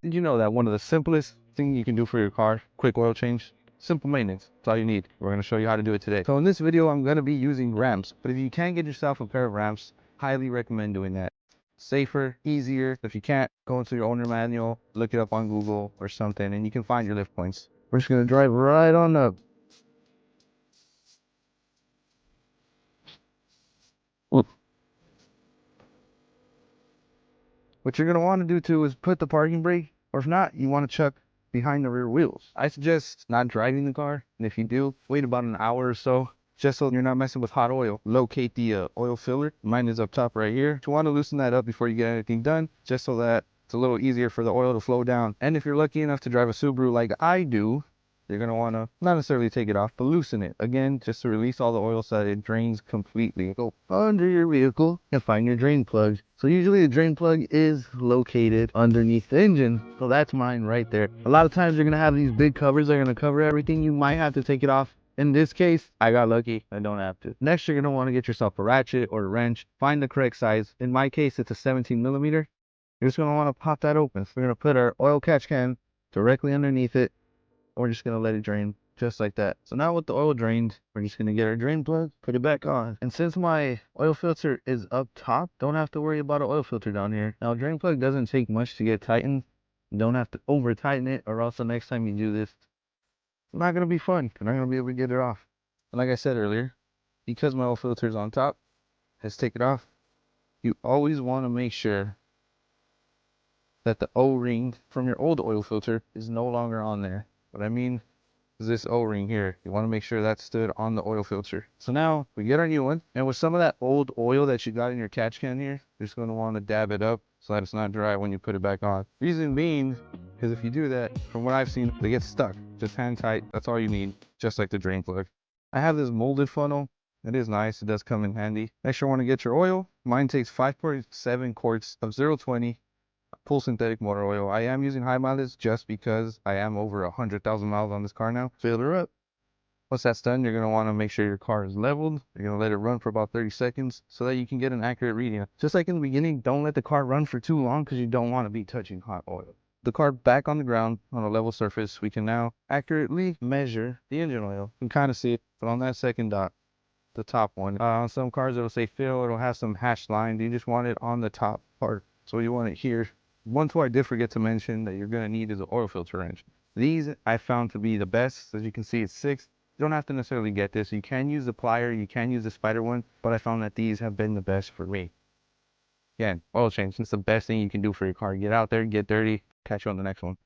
Did you know that one of the simplest things you can do for your car, quick oil change, simple maintenance, that's all you need. We're going to show you how to do it today. So in this video, I'm going to be using ramps, but if you can't get yourself a pair of ramps, highly recommend doing that. Safer, easier. If you can't, go into your owner manual, look it up on Google or something, and you can find your lift points. We're just going to drive right on up. What you're going to want to do too is put the parking brake, or if not, you want to chuck behind the rear wheels. I suggest not driving the car, and if you do, wait about an hour or so, just so you're not messing with hot oil. Locate the oil filler. Mine is up top right here. You want to loosen that up before you get anything done, just so that it's a little easier for the oil to flow down. And if you're lucky enough to drive a Subaru like I do, you're going to want to not necessarily take it off, but loosen it. Again, just to release all the oil so that it drains completely. Go under your vehicle and find your drain plug. So usually the drain plug is located underneath the engine. So that's mine right there. A lot of times you're going to have these big covers that are going to cover everything. You might have to take it off. In this case, I got lucky. I don't have to. Next, you're going to want to get yourself a ratchet or a wrench. Find the correct size. In my case, it's a 17 millimeter. You're just going to want to pop that open. So we're going to put our oil catch can directly underneath it. We're just going to let it drain just like that. So now with the oil drained, we're just going to get our drain plug, put it back on. And since my oil filter is up top, don't have to worry about an oil filter down here. Now, drain plug doesn't take much to get tightened. You don't have to over tighten it, or else the next time you do this, it's not going to be fun. You're not going to be able to get it off. And like I said earlier, because my oil filter is on top, let's take it off. You always want to make sure that the O-ring from your old oil filter is no longer on there. What I mean is this O-ring here. You want to make sure that's stood on the oil filter. So now we get our new one, and with some of that old oil that you got in your catch can here, you're just going to want to dab it up so that it's not dry when you put it back on. Reason being, because if you do that, from what I've seen, they get stuck. Just hand tight. That's all you need, just like the drain plug. I have this molded funnel. It is nice. It does come in handy. Next, you want to get your oil. Mine takes 5.7 quarts of 020 full synthetic motor oil. I am using high mileage just because I am over 100,000 miles on this car now. Fill her up. Once that's done, you're going to want to make sure your car is leveled. You're going to let it run for about 30 seconds so that you can get an accurate reading. Just like in the beginning, don't let the car run for too long because you don't want to be touching hot oil. The car back on the ground on a level surface, we can now accurately measure the engine oil. You can kind of see it, but on that second dot, the top one, on some cars it'll say fill, it'll have some hashed line. You just want it on the top part. So you want it here. One tool I did forget to mention that you're going to need is an oil filter wrench. These I found to be the best. As you can see, it's 6. You don't have to necessarily get this. You can use the plier, you can use the spider one, but I found that these have been the best for me. Again, oil change, it's the best thing you can do for your car. Get out there, get dirty. Catch you on the next one.